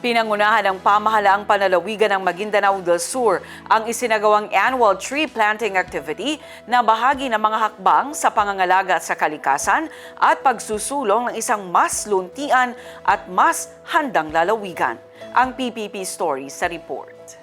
Pinangunahan ng pamahalaang panlalawigan ng Maguindanao del Sur ang isinagawang annual tree planting activity na bahagi ng mga hakbang sa pangangalaga sa kalikasan at pagsusulong ng isang mas luntian at mas handang lalawigan. Ang PPP Story sa report.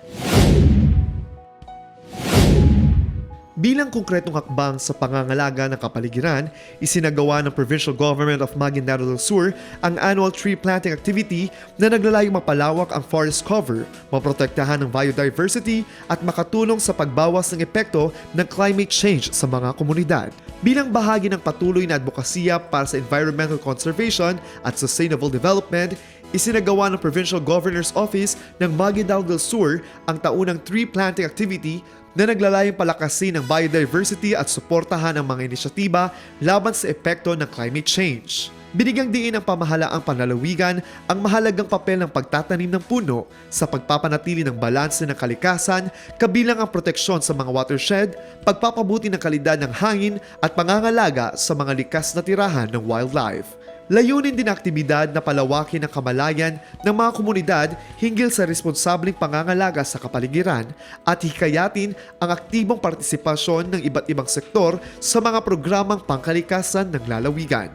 Bilang konkretong hakbang sa pangangalaga ng kapaligiran, isinagawa ng Provincial Government of Maguindanao del Sur ang annual tree planting activity na naglalayong mapalawak ang forest cover, maprotektahan ang biodiversity at makatulong sa pagbawas ng epekto ng climate change sa mga komunidad. Bilang bahagi ng patuloy na advokasya para sa environmental conservation at sustainable development, isinagawa ng Provincial Governor's Office ng Maguindanao del Sur ang taunang tree planting activity na naglalayong palakasin ng biodiversity at suportahan ang mga inisyatiba laban sa epekto ng climate change. Binigyang diin ng pamahalaang panlalawigan ang mahalagang papel ng pagtatanim ng puno sa pagpapanatili ng balanse ng kalikasan, kabilang ang proteksyon sa mga watershed, pagpapabuti ng kalidad ng hangin at pangangalaga sa mga likas na tirahan ng wildlife. Layunin din ang aktibidad na palawakin ang kamalayan ng mga komunidad hinggil sa responsableng pangangalaga sa kapaligiran at hikayatin ang aktibong partisipasyon ng iba't ibang sektor sa mga programang pangkalikasan ng lalawigan.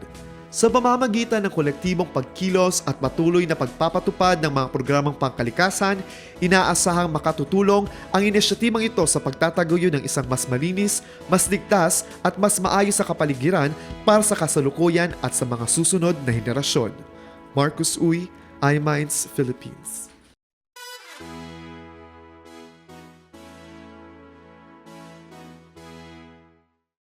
Sa pamamagitan ng kolektibong pagkilos at patuloy na pagpapatupad ng mga programang pangkalikasan, inaasahang makatutulong ang inisyatibang ito sa pagtataguyod ng isang mas malinis, mas ligtas at mas maayos sa kapaligiran para sa kasalukuyan at sa mga susunod na henerasyon. Marcus Uy, iMinds Philippines.